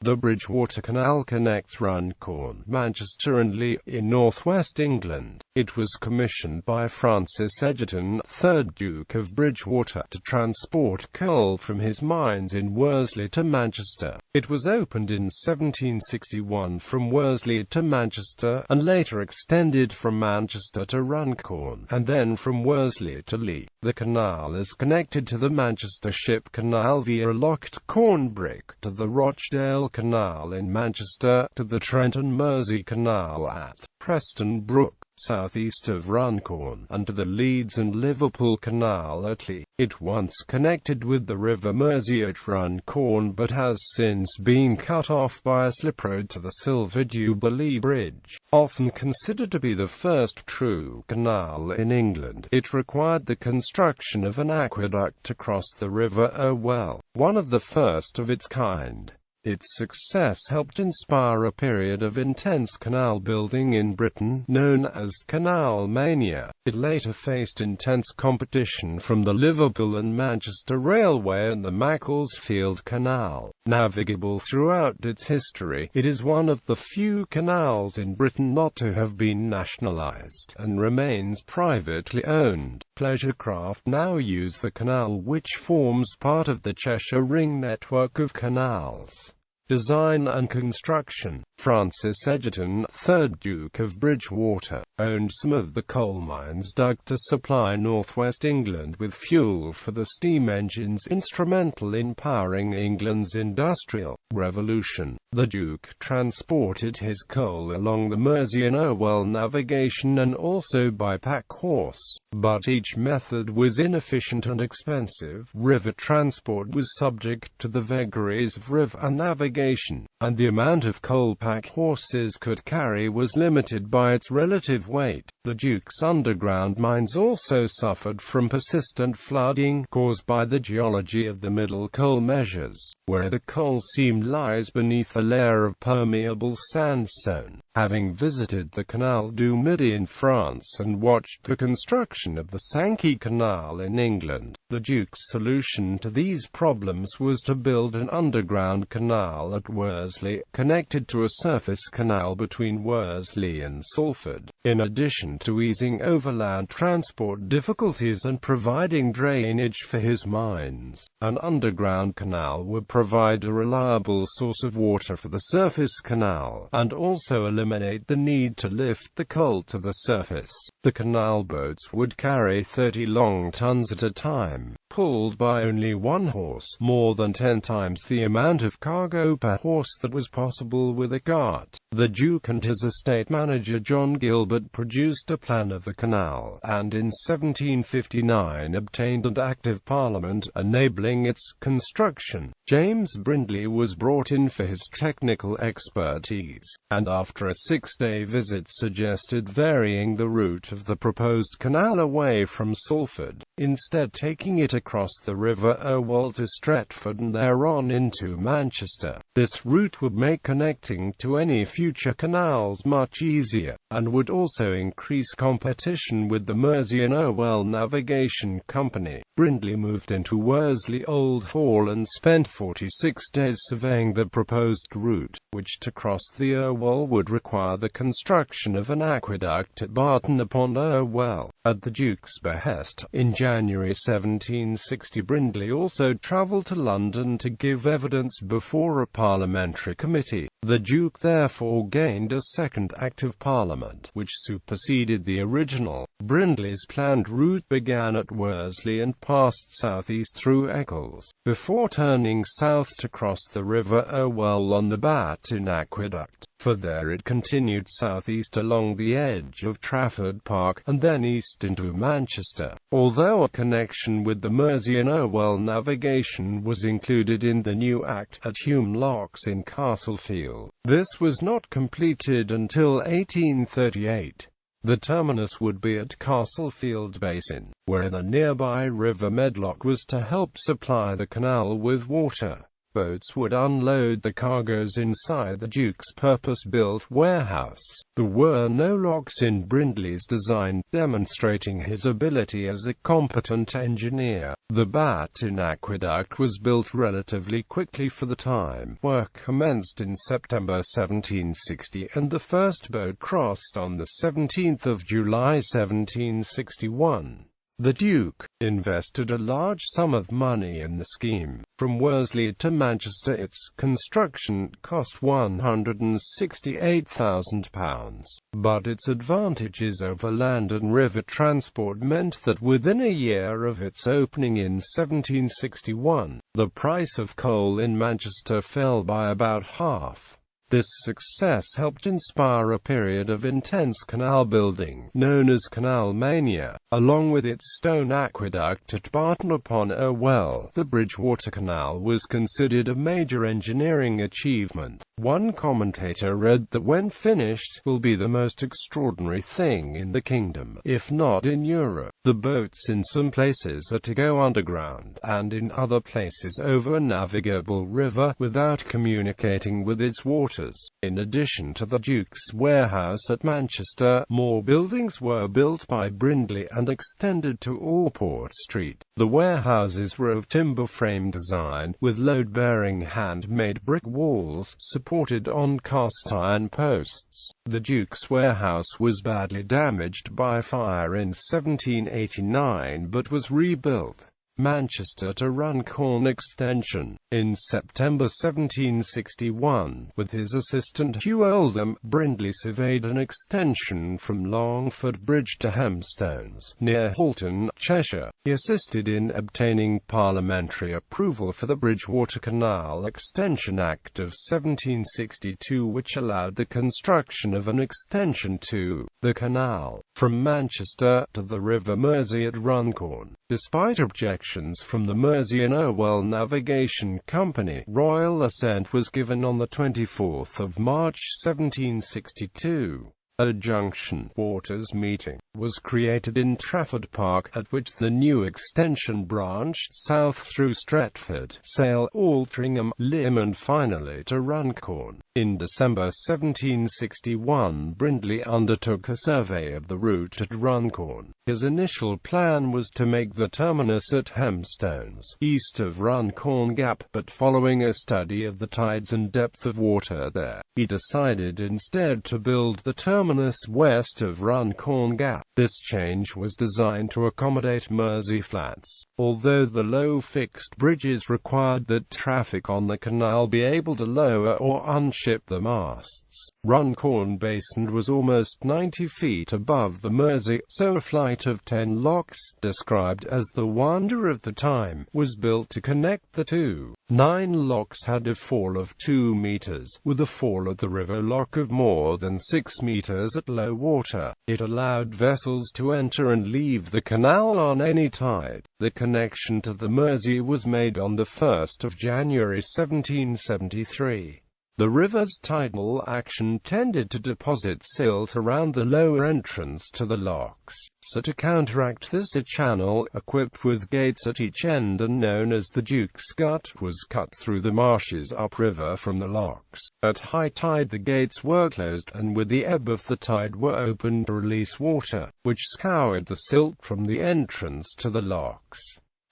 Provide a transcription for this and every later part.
The Bridgewater Canal connects Runcorn, Manchester and Leigh, in North West England. It was commissioned by Francis Egerton, 3rd Duke of Bridgewater, to transport coal from his mines in Worsley to Manchester. It was opened in 1761 from Worsley to Manchester, and later extended from Manchester to Runcorn, and then from Worsley to Leigh. The canal is connected to the Manchester Ship Canal via locked Cornbrook, to the Rochdale Canal in Manchester, to the Trent and Mersey Canal at Preston Brook, southeast of Runcorn, and to the Leeds and Liverpool Canal at Leigh. It once connected with the River Mersey at Runcorn but has since been cut off by a slip road to the Silver Jubilee Bridge. Often considered to be the first true canal in England, it required the construction of an aqueduct to cross the River Irwell, one of the first of its kind. Its success helped inspire a period of intense canal building in Britain, known as Canal Mania. It later faced intense competition from the Liverpool and Manchester Railway and the Macclesfield Canal. Navigable throughout its history, it is one of the few canals in Britain not to have been nationalised, and remains privately owned. Pleasure craft now use the canal, which forms part of the Cheshire Ring network of canals. Design and construction. Francis Egerton, 3rd Duke of Bridgewater, owned some of the coal mines dug to supply North West England with fuel for the steam engines instrumental in powering England's industrial revolution. The Duke transported his coal along the Mersey and Irwell navigation and also by pack horse, but each method was inefficient and expensive. River transport was subject to the vagaries of river navigation, and the amount of coal pack horses could carry was limited by its relative weight. The Duke's underground mines also suffered from persistent flooding caused by the geology of the Middle Coal Measures, where the coal seam lies beneath a layer of permeable sandstone. Having visited the Canal-du-Midi in France and watched the construction of the Sankey Canal in England, the Duke's solution to these problems was to build an underground canal at Worsley, connected to a surface canal between Worsley and Salford. In addition to easing overland transport difficulties and providing drainage for his mines, an underground canal would provide a reliable source of water for the surface canal, and also eliminate the need to lift the coal to the surface. The canal boats would carry 30 long tons at a time, pulled by only one horse, more than 10 times the amount of cargo per horse that was possible with a cart. The Duke and his estate manager John Gilbert produced a plan of the canal, and in 1759 obtained an Act of Parliament enabling its construction. James Brindley was brought in for his technical expertise, and after a 6-day visit suggested varying the route of the proposed canal away from Salford, instead taking it across the River Irwell to Stretford and thereon into Manchester. This route would make connecting to any future canals much easier, and would also increase competition with the Mersey and Irwell Navigation Company. Brindley moved into Worsley Old Hall and spent 46 days surveying the proposed route, which to cross the Irwell would require the construction of an aqueduct at Barton upon Irwell. At the Duke's behest, in January 1760 Brindley also travelled to London to give evidence before a parliamentary committee. The Duke therefore gained a second Act of Parliament, which superseded the original. Brindley's planned route began at Worsley and passed southeast through Eccles, before turning south to cross the River Irwell on the Batton Aqueduct. For there it continued southeast along the edge of Trafford Park, and then east into Manchester. Although a connection with the Mersey and Irwell navigation was included in the new Act at Hume Locks in Castlefield, this was not completed until 1838. The terminus would be at Castlefield Basin, where the nearby River Medlock was to help supply the canal with water. Boats would unload the cargoes inside the Duke's purpose-built warehouse. There were no locks in Brindley's design, demonstrating his ability as a competent engineer. The Battin Aqueduct was built relatively quickly for the time. Work commenced in September 1760 and the first boat crossed on the 17th of July 1761. The Duke invested a large sum of money in the scheme. From Worsley to Manchester.It.'s construction cost £168,000, but its advantages over land and river transport meant that within a year of its opening in 1761, the price of coal in Manchester fell by about half. This success helped inspire a period of intense canal building, known as Canal Mania. Along with its stone aqueduct at Barton-upon-Irwell, the Bridgewater Canal was considered a major engineering achievement. One commentator read that when finished, will be the most extraordinary thing in the kingdom, if not in Europe. The boats in some places are to go underground, and in other places over a navigable river, without communicating with its waters. In addition to the Duke's warehouse at Manchester, more buildings were built by Brindley and extended to Allport Street. The warehouses were of timber-frame design, with load-bearing hand-made brick walls, supported on cast-iron posts. The Duke's warehouse was badly damaged by fire in 1789 but was rebuilt. Manchester to Runcorn extension. In September 1761, with his assistant Hugh Oldham, Brindley surveyed an extension from Longford Bridge to Hemstones, near Halton, Cheshire. He assisted in obtaining parliamentary approval for the Bridgewater Canal Extension Act of 1762, which allowed the construction of an extension to the canal from Manchester to the River Mersey at Runcorn. Despite objections from the Mersey and Irwell Navigation Company, royal assent was given on the 24th of March 1762. A junction waters meeting was created in Trafford Park, at which the new extension branched south through Stretford, Sale, Altrincham, Lymm and finally to Runcorn. In December 1761, Brindley undertook a survey of the route at Runcorn. His initial plan was to make the terminus at Hemstones, east of Runcorn Gap, but following a study of the tides and depth of water there, he decided instead to build the terminus west of Runcorn Gap. This change was designed to accommodate Mersey Flats, although the low fixed bridges required that traffic on the canal be able to lower or unship the masts. Runcorn Basin was almost 90 feet above the Mersey, so a flight of 10 locks, described as the wonder of the time, was built to connect the two. 9 locks had a fall of 2 meters, with a fall at the river lock of more than 6 meters at low water. It allowed vessels to enter and leave the canal on any tide. The connection to the Mersey was made on the 1st of January 1773. The river's tidal action tended to deposit silt around the lower entrance to the locks, so to counteract this a channel, equipped with gates at each end and known as the Duke's Gut, was cut through the marshes upriver from the locks. At high tide the gates were closed, and with the ebb of the tide were opened to release water, which scoured the silt from the entrance to the locks.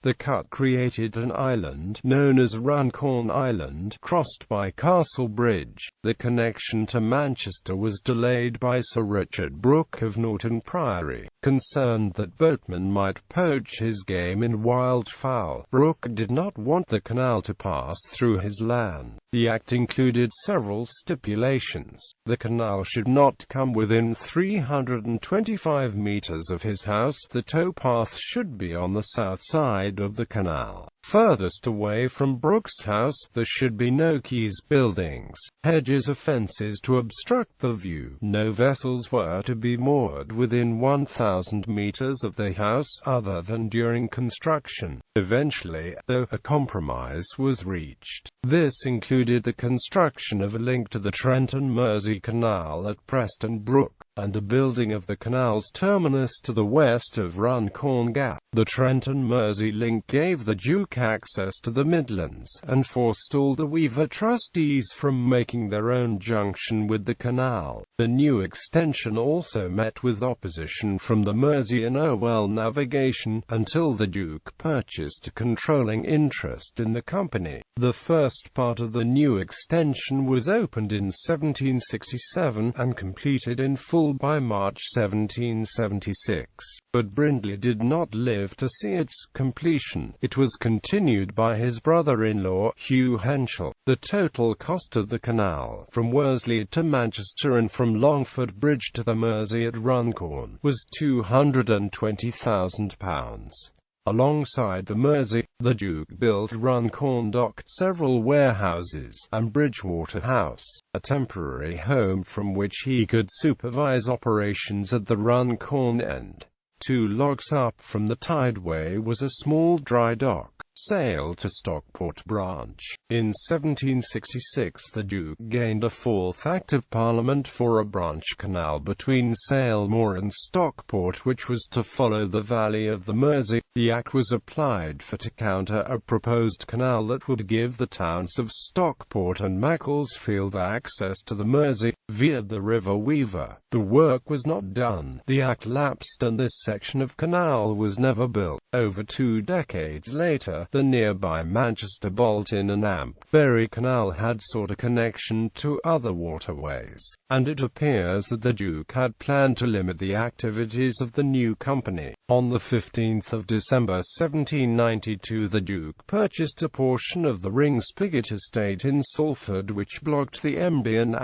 The cut created an island, known as Runcorn Island, crossed by Castle Bridge. The connection to Manchester was delayed by Sir Richard Brooke of Norton Priory. Concerned that boatmen might poach his game in wildfowl, Brooke did not want the canal to pass through his land. The act included several stipulations. The canal should not come within 325 meters of his house. The towpath should be on the south side of the canal. Furthest away from Brooke's house, there should be no quays, buildings, hedges or fences to obstruct the view. No vessels were to be moored within 1,000 meters of the house, other than during construction. Eventually, though, a compromise was reached. This included the construction of a link to the Trent and Mersey Canal at Preston Brook, and a building of the canal's terminus to the west of Runcorn Gap. The Trent and Mersey link gave the Duke Duke access to the Midlands, and forestalled the Weaver trustees from making their own junction with the canal. The new extension also met with opposition from the Mersey and Irwell Navigation, until the Duke purchased a controlling interest in the company. The first part of the new extension was opened in 1767, and completed in full by March 1776. But Brindley did not live to see its completion. It was continued by his brother-in-law, Hugh Henschel. The total cost of the canal, from Worsley to Manchester and from Longford Bridge to the Mersey at Runcorn, was £220,000. Alongside the Mersey, the Duke built Runcorn Dock, several warehouses, and Bridgewater House, a temporary home from which he could supervise operations at the Runcorn end. 2 logs up from the tideway was a small dry dock, Sale to Stockport branch. In 1766 the Duke gained a 4th Act of Parliament for a branch canal between Sale Moor and Stockport which was to follow the valley of the Mersey. The Act was applied for to counter a proposed canal that would give the towns of Stockport and Macclesfield access to the Mersey, via the River Weaver. The work was not done. The Act lapsed and this section of canal was never built. Over 2 decades later, the nearby Manchester Bolton and Bury Canal had sought a connection to other waterways, and it appears that the Duke had planned to limit the activities of the new company. On the 15th of December 1792 the Duke purchased a portion of the Ring-Spigot estate in Salford which blocked the MB and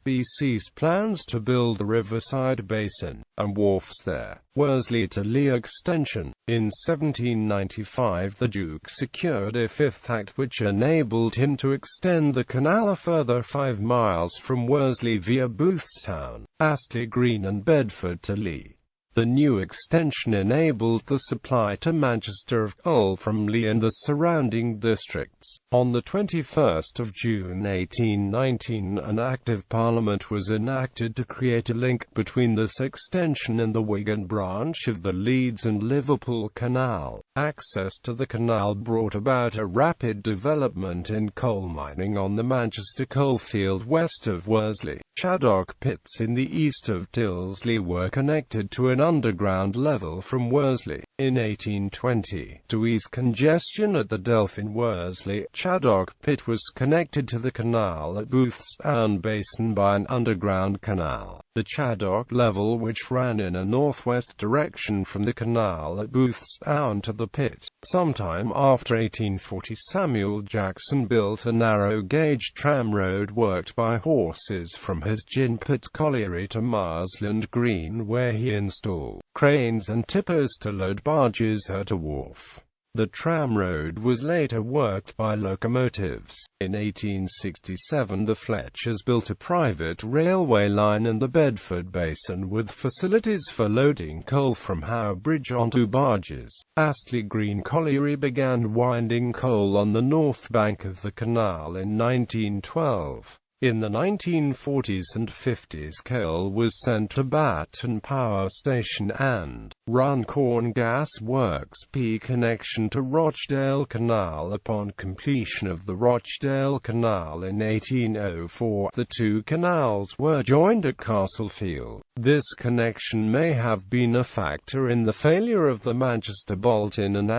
BC's plans to build the riverside basin and wharfs there. Worsley to Leigh extension. In 1795 the Duke secured a 5th Act which enabled him to extend the canal a further 5 miles from Worsley via Boothstown, Astley Green and Bedford to Leigh. The new extension enabled the supply to Manchester of coal from Leigh and the surrounding districts. On the 21st of June 1819 an Act of Parliament was enacted to create a link between this extension and the Wigan branch of the Leeds and Liverpool Canal. Access to the canal brought about a rapid development in coal mining on the Manchester coalfield west of Worsley. Shaddock pits in the east of Tyldesley were connected to an underground level from Worsley. In 1820, to ease congestion at the Delph in Worsley, Shaddock pit was connected to the canal at Boothstown Basin by an underground canal. The Shaddock level, which ran in a northwest direction from the canal at Boothstown to the pit. Sometime after 1840 Samuel Jackson built a narrow-gauge tramroad worked by horses from his Gin Pit colliery to Marsland Green where he installed cranes and tippers to load barges at a wharf. The tramroad was later worked by locomotives. In 1867 the Fletchers built a private railway line in the Bedford Basin with facilities for loading coal from Howe Bridge onto barges. Astley Green Colliery began winding coal on the north bank of the canal in 1912. In the 1940s and 50s coal was sent to Batton Power Station and Runcorn Gas Works P connection to Rochdale Canal. Upon completion of the Rochdale Canal in 1804, the 2 canals were joined at Castlefield. This connection may have been a factor in the failure of the Manchester Bolton and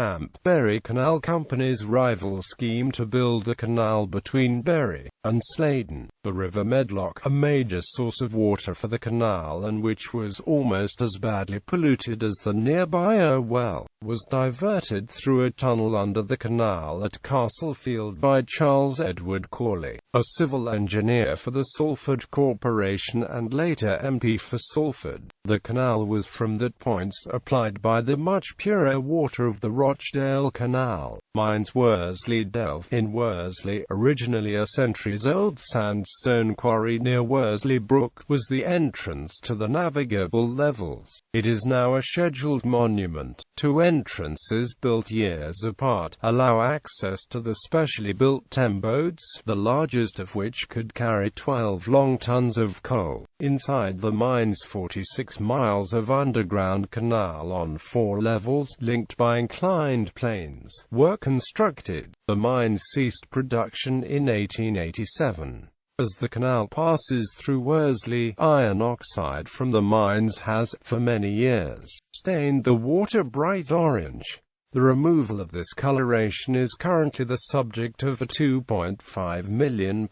Bury Canal Company's rival scheme to build a canal between Bury and Sladen. The River Medlock, a major source of water for the canal and which was almost as badly polluted as the nearby Irwell, was diverted through a tunnel under the canal at Castlefield by Charles Edward Corley, a civil engineer for the Salford Corporation and later MP for Salford. The canal was from that point supplied by the much purer water of the Rochdale Canal. Mines Worsley Delph in Worsley, originally a centuries-old sandstone quarry near Worsley Brook, was the entrance to the navigable levels. It is now a scheduled monument. 2 entrances built years apart allow access to the specially built temboats, the largest of which could carry 12 long tons of coal. Inside the mines 46 miles of underground canal on 4 levels, linked by inclined planes, were constructed. The mine ceased production in 1887. As the canal passes through Worsley, iron oxide from the mines has, for many years, stained the water bright orange. The removal of this coloration is currently the subject of a £2.5 million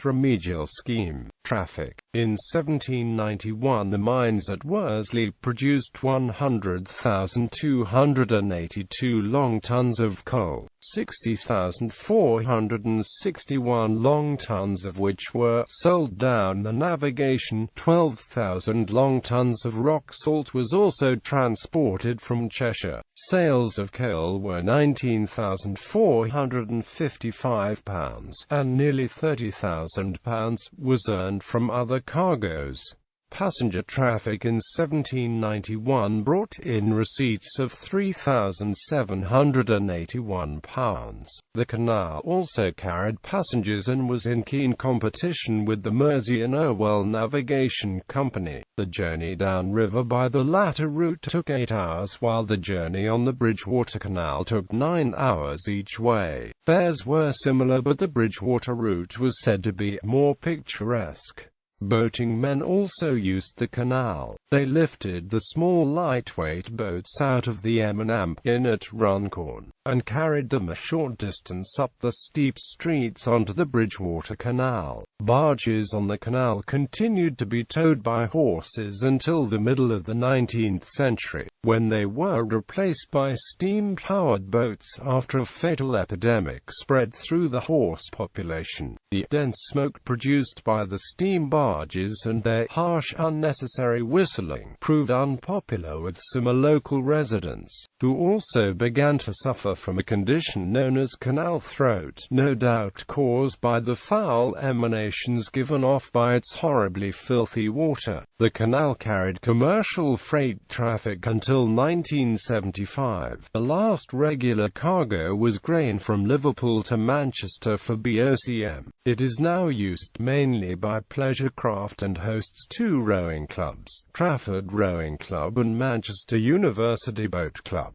remedial scheme. Traffic. In 1791 the mines at Worsley produced 100,282 long tons of coal, 60,461 long tons of which were sold down the navigation. 12,000 long tons of rock salt was also transported from Cheshire. Sales of coal were £19,455, and nearly £30,000 was earned from other cargoes. Passenger traffic in 1791 brought in receipts of £3,781. The canal also carried passengers and was in keen competition with the Mersey and Irwell Navigation Company. The journey downriver by the latter route took 8 hours, while the journey on the Bridgewater Canal took 9 hours each way. Fares were similar, but the Bridgewater route was said to be more picturesque. Boating men also used the canal. They lifted the small lightweight boats out of the M&M at Runcorn, and carried them a short distance up the steep streets onto the Bridgewater Canal. Barges on the canal continued to be towed by horses until the middle of the 19th century, when they were replaced by steam-powered boats after a fatal epidemic spread through the horse population. The dense smoke produced by the steam barges and their harsh, unnecessary whistling proved unpopular with some local residents, who also began to suffer from a condition known as canal throat, no doubt caused by the foul emanations given off by its horribly filthy water. The canal carried commercial freight traffic until 1975. The last regular cargo was grain from Liverpool to Manchester for BOCM. It is now used mainly by pleasure craft and hosts 2 rowing clubs, Trafford Rowing Club and Manchester University Boat Club.